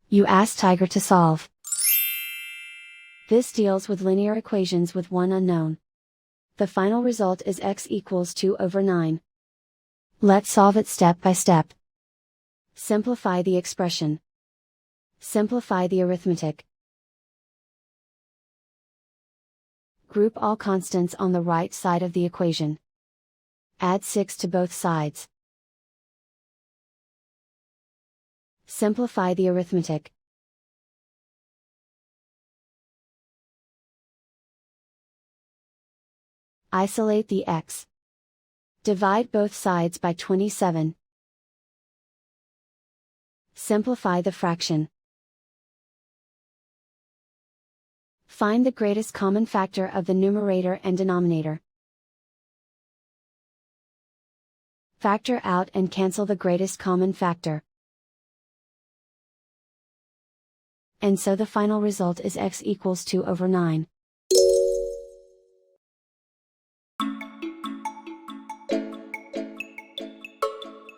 You ask Tiger to solve. This deals with linear equations with one unknown. The final result is x equals 2/9. Let's solve it step by step. Simplify the expression. Simplify the arithmetic. Group all constants on the right side of the equation. Add 6 to both sides. Simplify the arithmetic. Isolate the x. Divide both sides by 27. Simplify the fraction. Find the greatest common factor of the numerator and denominator. Factor out and cancel the greatest common factor. And so the final result is x equals 2/9.